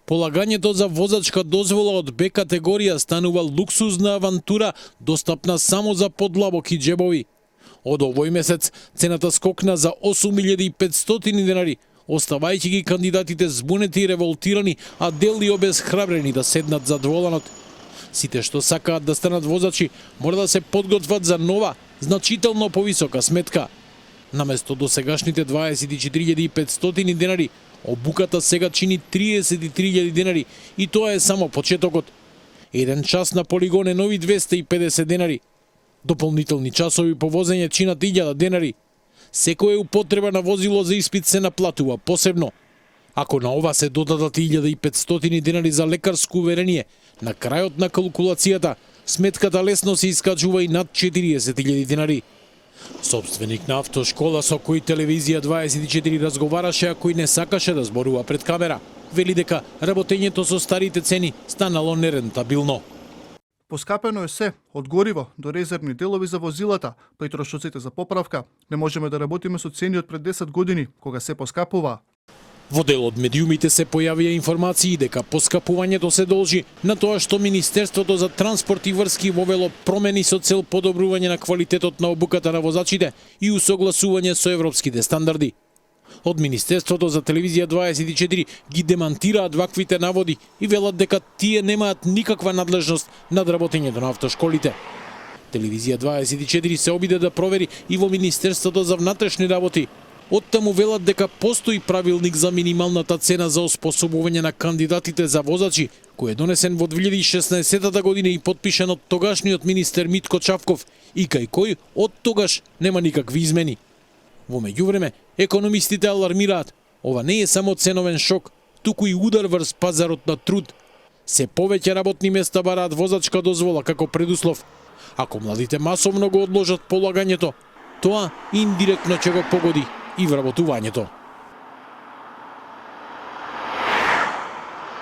Полагањето за возачка дозвола од Б категорија станува луксузна авантура, достапна само за подлабоки джебови. Од овој месец цената скокна за 8.500 денари, оставајќи ги кандидатите збунети и револтирани, а дел и обезхрабрени да седнат за дволанот. Сите што сакаат да станат возачи мора да се подготват за нова, значително повисока сметка. Наместо досегашните 24.500 денари, обуката сега чини 33.000 денари и тоа е само почетокот. Еден час на полигон е нови 250 денари. Дополнителни часови по возење чинат 1000 денари. Секоја употреба на возило за испит се наплатува посебно. Ако на ова се додадат 1500 денари за лекарско уверение, на крајот на калкулацијата, сметката лесно се искачува и над 40.000 денари. Собственик на автошкола со кој телевизија 24 разговараше, а кој не сакаше да зборува пред камера, вели дека работењето со старите цени станало нерентабилно. Поскапено е се, од гориво до резервни делови за возилата, па и трошоците за поправка. Не можеме да работиме со цени од пред 10 години, кога се поскапува. Во дел од медиумите се појавија информации дека поскапувањето се должи на тоа што Министерството за транспорт и врски вовело промени со цел подобрување на квалитетот на обуката на возачите и усогласување со европските стандарди. Од Министерството за телевизија 24 ги демантираат ваквите наводи и велат дека тие немаат никаква надлежност над работењето на автошколите. Телевизија 24 се обиде да провери и во Министерството за внатрешни работи. Оттаму велат дека постои правилник за минималната цена за оспособување на кандидатите за возачи, кој е донесен во 2016 година и подпишан од тогашниот министер Митко Чавков и кај кој од тогаш нема никакви измени. Во меѓувреме, економистите алармираат, ова не е само ценовен шок, туку и удар врз пазарот на труд. Се повеќе работни места бараат возачка дозвола како предуслов. Ако младите масовно го одложат полагањето, тоа индиректно ќе го погоди и вработувањето.